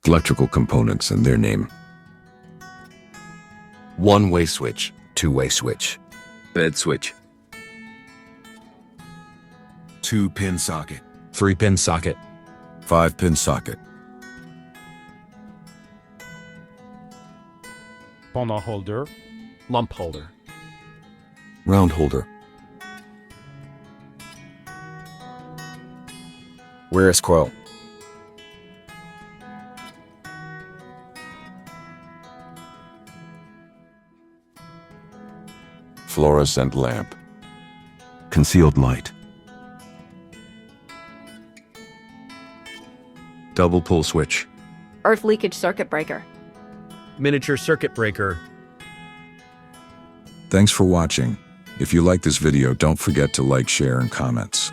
Electrical components and their name. One-way switch. Two-way switch. Bed switch. 2-pin socket. 3-pin socket. 5-pin socket. Pendant holder. Lump holder. Round holder. Where's coil? Fluorescent lamp. Concealed light. Double pull switch. Earth leakage circuit breaker. Miniature circuit breaker. Thanks for watching. If you like this video, don't forget to like, share, and comments.